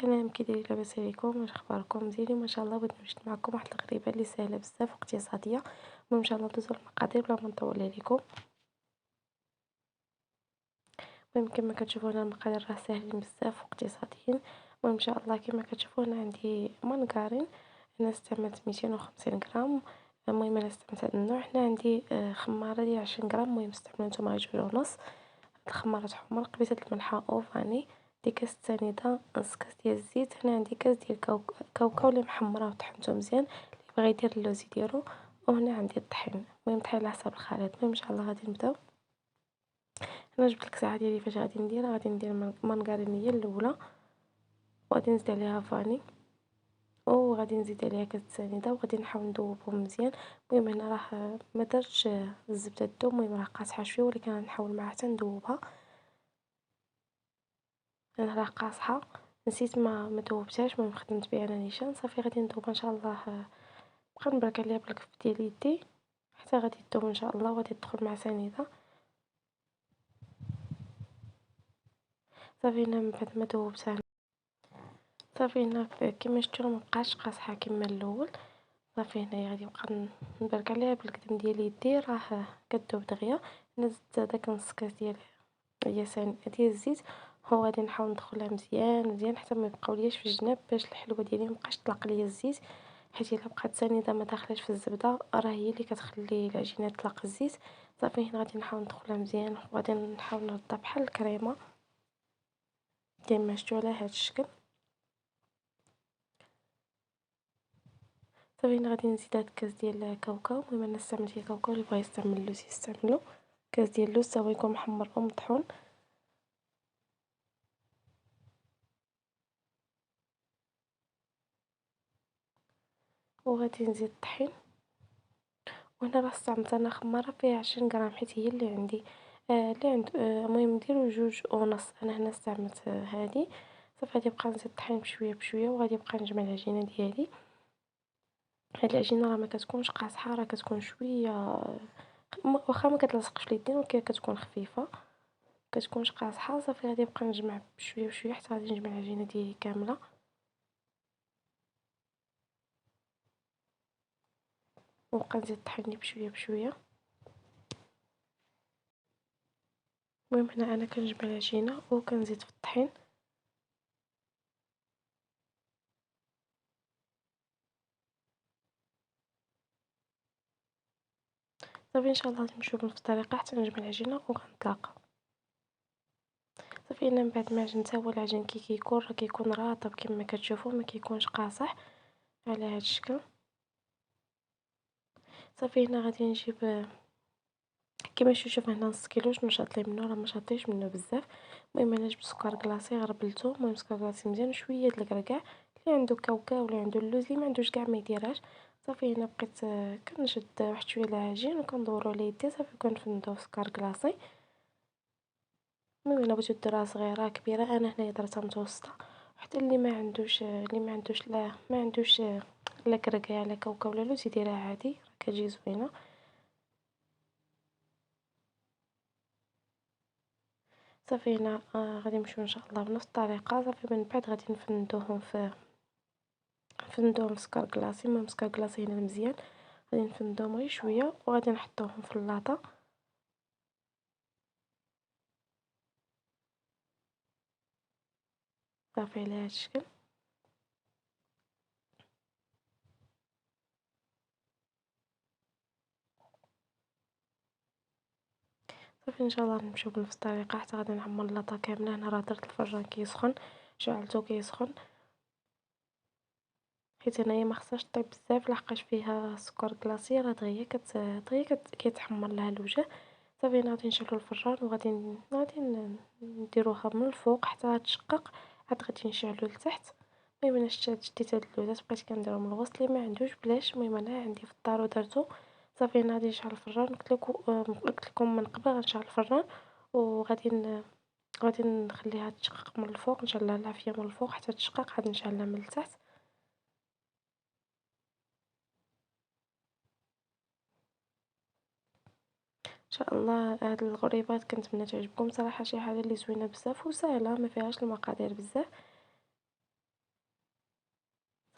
سلام، كي دايرين؟ لاباس عليكم؟ واش اخباركم؟ مزيانين ما شاء الله. بغيت نوجد معكم واحد الغريبه اللي سهله بزاف واقتصاديه. المهم ان شاء الله ندوزو المقادير بلا ما نطول عليكم. المهم كما كتشوفوا هنا المقادير راه ساهلين بزاف واقتصاديين. المهم ان شاء الله كما كتشوفوا هنا عندي مانكارين. انا استعملت 250 غرام. المهم انا استعملت هذا النوع. هنا عندي خماره ديال 20 غرام. المهم استعملوا نتوما غير جوج ونص. الخمارات حمر، قبيصه الملحه اوفاني، دي كاس سنيده، نص كاس ديال الزيت. هنا عندي كاس ديال كاوكاو اللي محمره وطحنته مزيان، اللي بغى يدير اللوز يديرو. وهنا عندي الطحين، المهم الطحين على حسب الخليط. المهم ان شاء الله غادي نبداو. انا جبت لك الساعه ديالي فاش غادي نديرها. غادي ندير مانغارينيه الاولى، وغادي نزيد عليها فاني، وغادي نزيد عليها كاس سنيده، وغادي نحاول نذوبهم مزيان. المهم هنا راه ما درتش الزبده الدوم، المهم راه قاصحه شويه، ولكن غنحاول معها حتى نذوبها. انا راه قاصحه، نسيت ما ذوبتهاش. المهم خدمت بها انا نيشان صافي. غادي نذوبها ان شاء الله. بقى نبرك عليها بالكف ديال يدي حتى غادي تذوب ان شاء الله، وغادي تدخل مع سنيده. صافي هنا من بعد ما ذوبتها، صافي هنا كما شفتوا ما بقاش قاصحه كما الاول. صافي هنايا غادي نبقى نبرك عليها بالقدم ديال يدي، راه كتذوب دغيا. انا زدت داك نص كاس ديال ديال الزيت، هو غادي نحاول ندخلها مزيان مزيان حتى ما يبقاولياش في الجناب، باش الحلوه ديالي مابقاش طلق ليا الزيت. حيت الا بقات سنيده ما داخلاش في الزبده، راه هي اللي كتخلي العجينه تطلق الزيت. صافي هنا غادي نحاول ندخلها مزيان، وغادي نحاول نردها بحال الكريمه كما شفتوا على هذا الشكل. صافي هنا غادي نزيد هاد الكاس ديال الكاوكاو. المهم انا استعملت فيه كاوكاو، اللي بغا يستعمل اللوز يستعملو. كاس ديال اللوز تا هو يكون محمر او مطحون. وغادي نزيد الطحين. وهنا راه استعملت انا خماره فيها 20 غرام، حيت هي اللي عندي. اللي عند المهم نديرو جوج ونص. انا هنا استعملت هذه. صافي غادي نبقى نزيد الطحين بشويه بشويه، وغادي نبقى نجمع العجينه ديالي. هاد العجينه راه ما كتكونش قاصحه، راه كتكون شويه واخا ما كتلصقش في اليدين، ولكن كتكون خفيفه، كتكونش قاصحه. صافي غادي نبقى نجمع بشويه بشويه حتى غادي نجمع العجينه ديالي كامله. ونبقى نزيد الطحين بشويه بشويه. المهم هنا انا كنجمع العجينه وكنزيد في الطحين. صافي ان شاء الله غادي نمشيو بنفس الطريقه حتى نجمع العجينه وغنطلق. صافي انا من بعد ما عجنتها، هو العجين كي كيكون راه كيكون راطب كما كتشوفوا، ما كيكونش قاصح على هذا الشكل. صافي هنا غادي نجيب كما شوف هنا نص كيلو نشاط ليه منه، راه ما شاطيش منه بزاف. المهم انا جبت سكر كلاصي غربلته. المهم سكر كلاصي مزيان، شويه د الكركاع. اللي عنده كاوكاو ولا عنده اللوز، اللي ما عندوش كاع ما يديرهاش. صافي هنا بقيت كنشد واحد شويه العجين وكندورو على يدي. صافي كنفندو في سكر كلاصي. المهم الا بغيتو ديروها صغيره كبيره، انا هنايا درتها متوسطه. حتى اللي ما عندوش لا ما عندوش لا كركاع لا كاوكاو لا لوز يديرها عادي، راه كتجي زوينه. صافي هنا غادي نمشيو ان شاء الله بنفس الطريقه. صافي من بعد غادي نفندوهم في سكر كلاصي. المهم سكر كلاصي هنا مزيان، غادي نفندوهم غير شويه وغادي نحطوهم في اللاطه. صافي على هذا الشكل. صافي ان شاء الله نمشيو بنفس الطريقه حتى غادي نعمر اللاطه كامله. هنا راه درت الفران كيسخن، شعلته كيسخن، حيت هنايا ما خصهاش طيب بزاف لحقاش فيها سكر كلاصي، راه كيتحمر لها الوجه. صافي هنا غادي نشعلو الفران، وغادي نديروها من الفوق حتى تشقق، عاد غادي نشعلو لتحت. المهم انا شديت هاد اللوزات بقيت كنديرو من الوسط، اللي ما عندوش بلاش. المهم انا عندي في الدار ودرتو. صافي هنا غادي نشعل الفران. قلت لكم من قبل غنشعل الفران، غادي نخليها تشقق من الفوق، نشعلها العافيه من الفوق حتى تشقق، عاد نشعلها من التحت. ان شاء الله هاد الغريبات كنتمنى تعجبكم صراحه. شي حاجه اللي زوينه بزاف وسهله، ما فيهاش المقادير بزاف.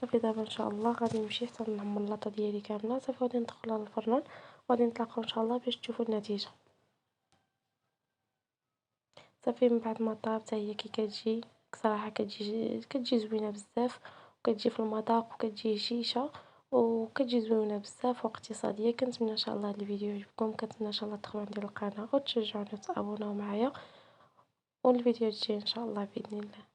صافي دابا ان شاء الله غادي نمشي حتى نعمر لاطه ديالي كامله. صافي غادي ندخلها للفران وغادي نتلاقاو ان شاء الله باش تشوفوا النتيجه. صافي من بعد ما طاب حتى هي كي كتجي صراحه كتجي زوينه بزاف، وكتجي في المذاق وكتجي هشيشه وكتجي زوينه بزاف واقتصاديه. كنتمنى ان شاء الله هذا الفيديو يعجبكم، كنتمنى ان شاء الله تدخلوا عندي القناه وتشجعوني وتابوناو معايا، والفيديو الجاي ان شاء الله باذن الله.